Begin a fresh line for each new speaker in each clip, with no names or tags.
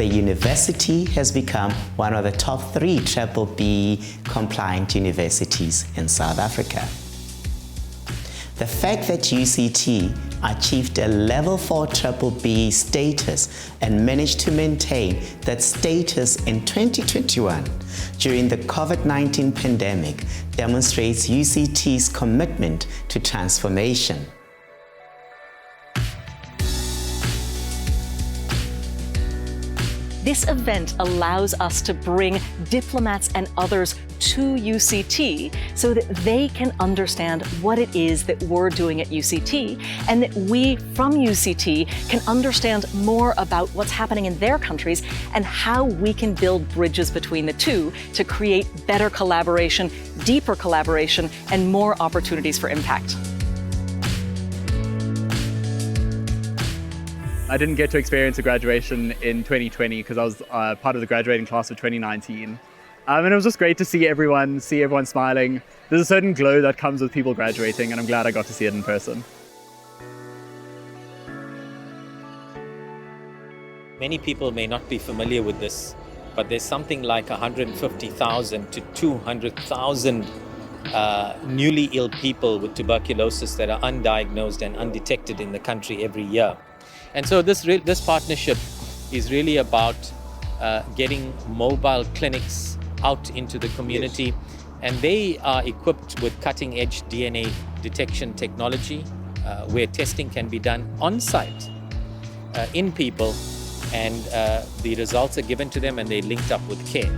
the university has become one of the top 3 B-BBEE compliant universities in South Africa. The fact that UCT achieved a level 4 B-BBEE status and managed to maintain that status in 2021 during the COVID-19 pandemic demonstrates UCT's commitment to transformation.
This event allows us to bring diplomats and others to UCT so that they can understand what it is that we're doing at UCT, and that we from UCT can understand more about what's happening in their countries and how we can build bridges between the two to create better collaboration, deeper collaboration, and more opportunities for impact.
I didn't get to experience a graduation in 2020 because I was part of the graduating class of 2019. And it was just great to see everyone smiling. There's a certain glow that comes with people graduating, and I'm glad I got to see it in person.
Many people may not be familiar with this, but there's something like 150,000 to 200,000 newly ill people with tuberculosis that are undiagnosed and undetected in the country every year. And so this partnership is really about getting mobile clinics out into the community. Yes. And they are equipped with cutting-edge DNA detection technology where testing can be done on-site in people, and the results are given to them and they're linked up with care.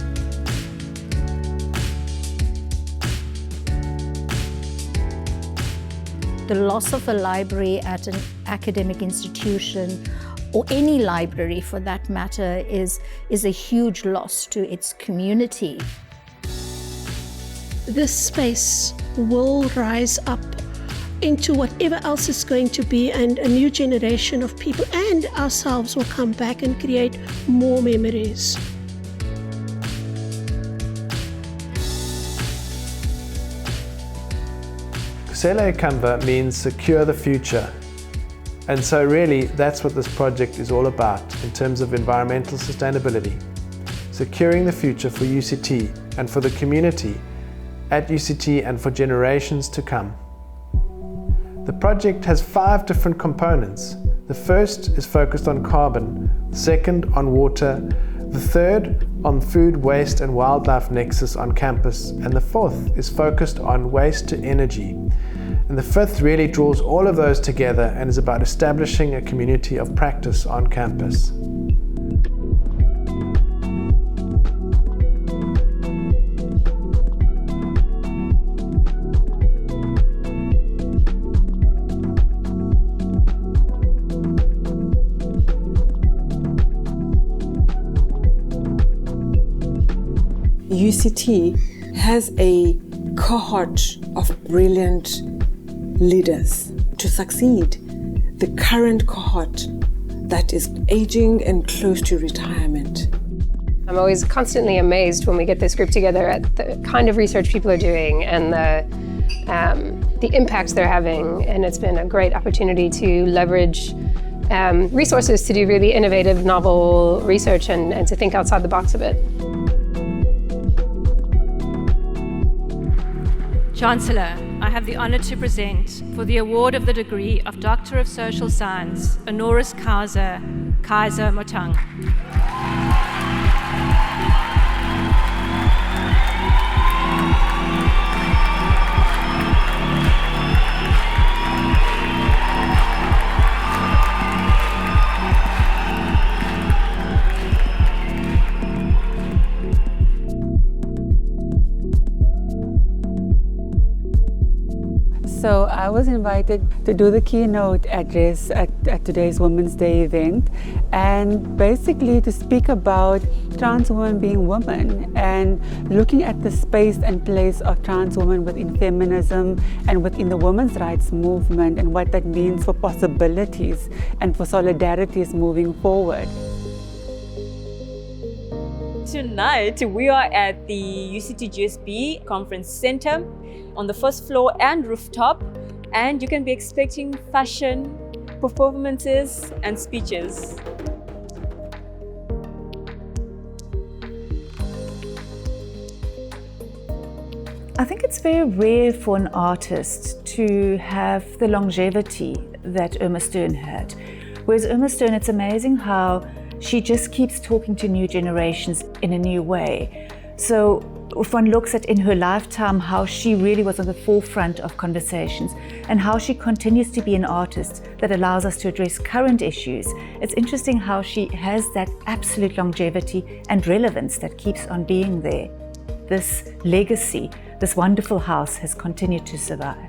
The loss of a library at an academic institution, or any library for that matter, is a huge loss to its community.
This space will rise up into whatever else is going to be, and a new generation of people and ourselves will come back and create more memories.
Kusela Ikamva means secure the future. And so really, that's what this project is all about in terms of environmental sustainability. Securing the future for UCT and for the community at UCT and for generations to come. The project has 5 different components. The first is focused on carbon, the second on water, the third on food, waste and wildlife nexus on campus, and the fourth is focused on waste to energy. And the fifth really draws all of those together and is about establishing a community of practice on campus.
UCT has a cohort of brilliant leaders to succeed the current cohort that is aging and close to retirement.
I'm always constantly amazed when we get this group together at the kind of research people are doing and the impacts they're having, and it's been a great opportunity to leverage resources to do really innovative, novel research and to think outside the box a bit.
Chancellor, I have the honour to present, for the award of the degree of Doctor of Social Science, honoris causa, Kaiser Motang.
So I was invited to do the keynote address at today's Women's Day event, and basically to speak about trans women being women and looking at the space and place of trans women within feminism and within the women's rights movement, and what that means for possibilities and for solidarities moving forward.
Tonight, we are at the UCT GSB Conference Center on the first floor and rooftop, and you can be expecting fashion, performances, and speeches.
I think it's very rare for an artist to have the longevity that Irma Stern had. Whereas Irma Stern, it's amazing how she just keeps talking to new generations in a new way. So if one looks at in her lifetime how she really was on the forefront of conversations and how she continues to be an artist that allows us to address current issues, it's interesting how she has that absolute longevity and relevance that keeps on being there. This legacy, this wonderful house has continued to survive.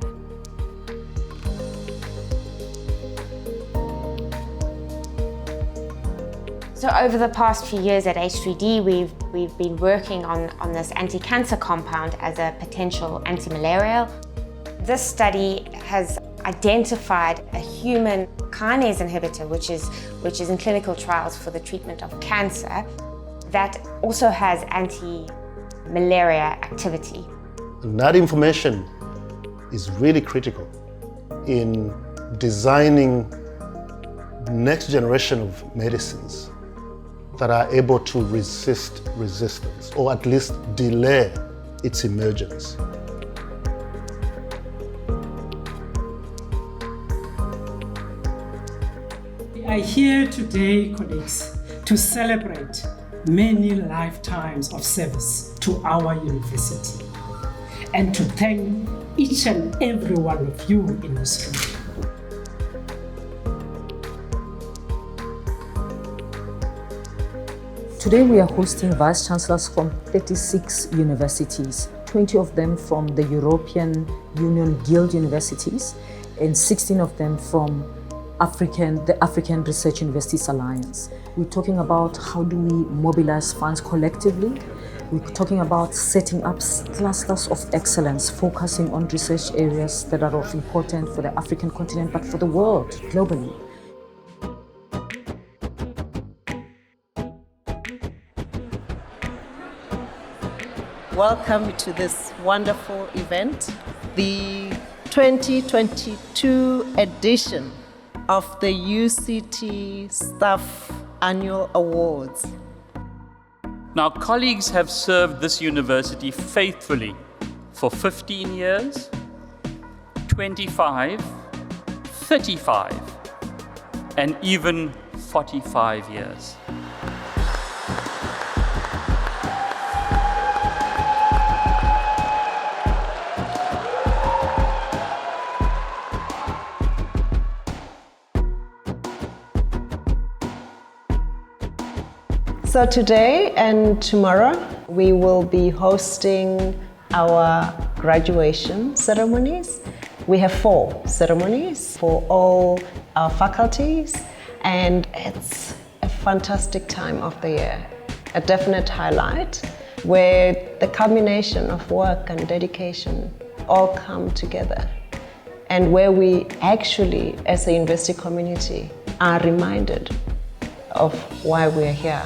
So over the past few years at H3D, we've been working on this anti-cancer compound as a potential anti-malarial. This study has identified a human kinase inhibitor, which is in clinical trials for the treatment of cancer, that also has anti-malaria activity.
And that information is really critical in designing next generation of medicines that are able to resist resistance, or at least delay its emergence.
We are here today, colleagues, to celebrate many lifetimes of service to our university and to thank each and every one of you in this room.
Today we are hosting Vice Chancellors from 36 universities, 20 of them from the European Union Guild universities and 16 of them from the African Research Universities Alliance. We're talking about how do we mobilize funds collectively. We're talking about setting up clusters of excellence, focusing on research areas that are of importance for the African continent, but for the world globally.
Welcome to this wonderful event, the 2022 edition of the UCT Staff Annual Awards.
Now, colleagues have served this university faithfully for 15 years, 25, 35, and even 45 years.
So today and tomorrow, we will be hosting our graduation ceremonies. We have 4 ceremonies for all our faculties, and it's a fantastic time of the year, a definite highlight where the culmination of work and dedication all come together, and where we actually, as a university community, are reminded of why we're here.